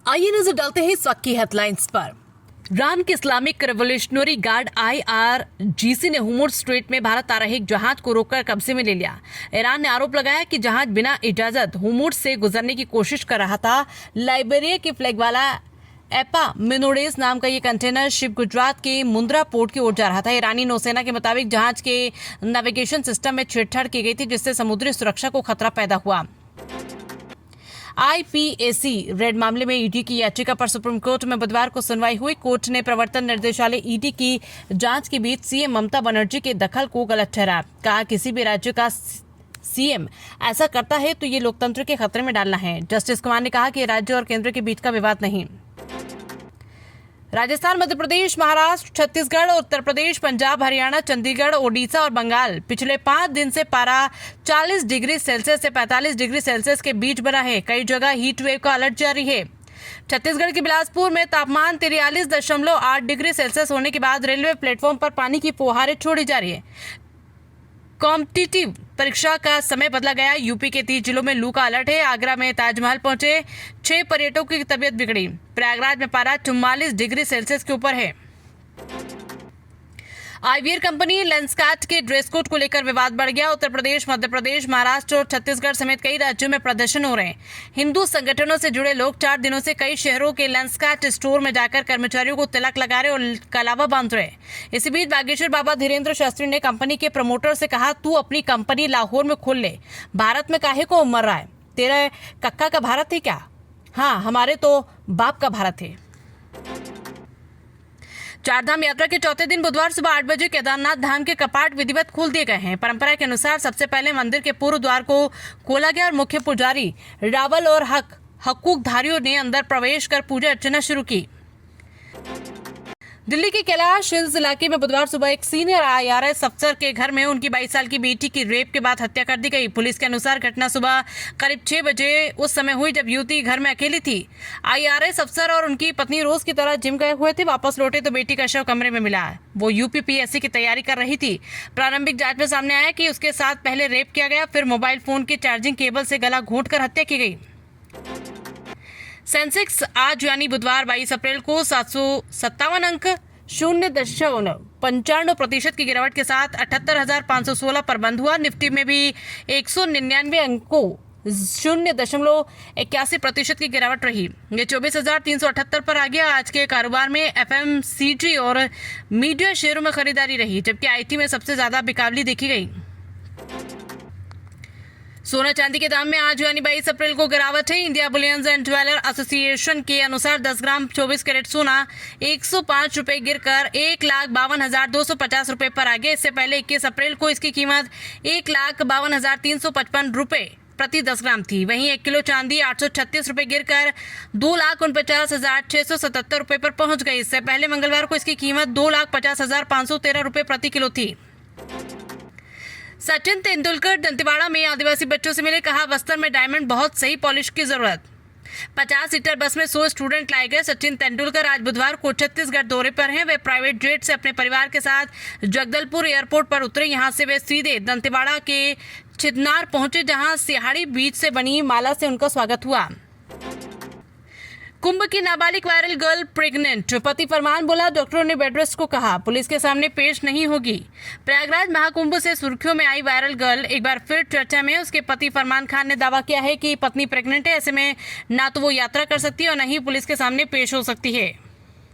आइए नजर डालते हैं इस वक्त की हेडलाइंस पर। ईरान के इस्लामिक रेवोल्यूशनरी गार्ड IRGC ने हुर्मुज़ स्ट्रेट में भारत आ रहे एक जहाज को रोककर कब्जे में ले लिया। ईरान ने आरोप लगाया कि जहाज बिना इजाजत हुर्मुज़ से गुजरने की कोशिश कर रहा था। लाइबेरिया के फ्लैग वाला एपा मिनोडेस नाम का ये कंटेनर शिप गुजरात के मुंद्रा पोर्ट की ओर जा रहा था। ईरानी नौसेना के मुताबिक जहाज के नेविगेशन सिस्टम में छेड़छाड़ की गई थी, जिससे समुद्री सुरक्षा को खतरा पैदा हुआ। IPAC रेड मामले में ईडी की याचिका पर सुप्रीम कोर्ट में बुधवार को सुनवाई हुई। कोर्ट ने प्रवर्तन निर्देशालय ईडी की जांच के बीच सीएम ममता बनर्जी के दखल को गलत ठहराया। कहा, किसी भी राज्य का सीएम ऐसा करता है तो ये लोकतंत्र के खतरे में डालना है। जस्टिस कुमार ने कहा कि राज्य और केंद्र के बीच का विवाद नहीं। राजस्थान, मध्य प्रदेश, महाराष्ट्र, छत्तीसगढ़, उत्तर प्रदेश, पंजाब, हरियाणा, चंडीगढ़, ओडिशा और बंगाल पिछले 5 दिन से पारा 40 डिग्री सेल्सियस से 45 डिग्री सेल्सियस के बीच बना है। कई जगह हीट वेव का अलर्ट जारी है। छत्तीसगढ़ के बिलासपुर में तापमान 43.8 डिग्री सेल्सियस होने के बाद रेलवे प्लेटफॉर्म पर पानी की फुहारें छोड़ी जा रही है। कॉम्पिटिटिव परीक्षा का समय बदला गया। यूपी के 30 जिलों में लू का अलर्ट है। आगरा में ताजमहल पहुंचे 6 पर्यटकों की तबीयत बिगड़ी। प्रयागराज में पारा 44 डिग्री सेल्सियस के ऊपर है। आईवीआर कंपनी लेंसकार्ट के ड्रेस कोड को लेकर विवाद बढ़ गया। उत्तर प्रदेश, मध्य प्रदेश, महाराष्ट्र और छत्तीसगढ़ समेत कई राज्यों में प्रदर्शन हो रहे हैं। हिंदू संगठनों से जुड़े लोग 4 दिनों से कई शहरों के लेंसकार्ट स्टोर में जाकर कर्मचारियों को तिलक लगा रहे और कलावा बांध रहे। इसी बीच बागेश्वर बाबा धीरेन्द्र शास्त्री ने कंपनी के प्रमोटर से कहा, तू अपनी कंपनी लाहौर में खोल ले, भारत में काहे को मर रहा है? तेरा कक्का का भारत है क्या? हाँ, हमारे तो बाप का भारत है। चारधाम यात्रा के चौथे दिन बुधवार सुबह 8 बजे केदारनाथ धाम के कपाट विधिवत खोल दिए गए हैं। परंपरा के अनुसार सबसे पहले मंदिर के पूर्व द्वार को खोला गया और मुख्य पुजारी रावल और हकूकधारियों ने अंदर प्रवेश कर पूजा अर्चना शुरू की। दिल्ली के कैलाश हिल्स इलाके में बुधवार सुबह एक सीनियर IRS अफसर के घर में उनकी 22 साल की बेटी की रेप के बाद हत्या कर दी गई। पुलिस के अनुसार घटना सुबह करीब 6 बजे उस समय हुई जब युवती घर में अकेली थी। IRS अफसर और उनकी पत्नी रोज की तरह जिम गए हुए थे। वापस लौटे तो बेटी का शव कमरे में मिला। वो UPPSC की तैयारी कर रही थी। प्रारंभिक जांच में सामने आया कि उसके साथ पहले रेप किया गया, फिर मोबाइल फोन के चार्जिंग केबल से गला घोंटकर हत्या की गई। सेंसेक्स आज यानी बुधवार 22 अप्रैल को 757 अंक 0.95% की गिरावट के साथ 78,516 पर बंद हुआ। निफ्टी में भी 199 अंकों 0.81% की गिरावट रही। ये 24,378 पर आ गया। आज के कारोबार में FMCG और मीडिया शेयरों में खरीदारी रही, जबकि IT में सबसे ज्यादा बिकावली देखी गई। सोना चांदी के दाम में आज यानी 22 अप्रैल को गिरावट है। India Boolean and jeweller association के अनुसार 10 ग्राम 24 कैरेट सोना 105 रुपए गिरकर 1,52,250 रुपए पर आ गया। इससे पहले 21 अप्रैल को इसकी कीमत 1,52,355 रुपए प्रति 10 ग्राम थी। वहीं 1 किलो चांदी 836 रुपए गिरकर 2,49,677 रुपए पर पहुंच गई। इससे पहले मंगलवार को इसकी कीमत 2,50,513 रुपए प्रति किलो थी। सचिन तेंदुलकर दंतेवाड़ा में आदिवासी बच्चों से मिले। कहा, बस्तर में डायमंड बहुत सही पॉलिश की जरूरत। 50 सीटर बस में 100 स्टूडेंट लाए गए। सचिन तेंदुलकर आज बुधवार को छत्तीसगढ़ दौरे पर हैं। वे प्राइवेट जेट से अपने परिवार के साथ जगदलपुर एयरपोर्ट पर उतरे। यहां से वे सीधे दंतेवाड़ा के चितनार पहुंचे, जहां सिहाड़ी बीच से बनी माला से उनका स्वागत हुआ। कुंभ की नाबालिग वायरल गर्ल प्रेग्नेंट, पति फरमान बोला, डॉक्टरों ने बेड रेस्ट को कहा, पुलिस के सामने पेश नहीं होगी। प्रयागराज महाकुंभ से सुर्खियों में आई वायरल गर्ल एक बार फिर चर्चा में। उसके पति फरमान खान ने दावा किया है कि पत्नी प्रेग्नेंट है। ऐसे में ना तो वो यात्रा कर सकती है और न ही पुलिस के सामने पेश हो सकती है।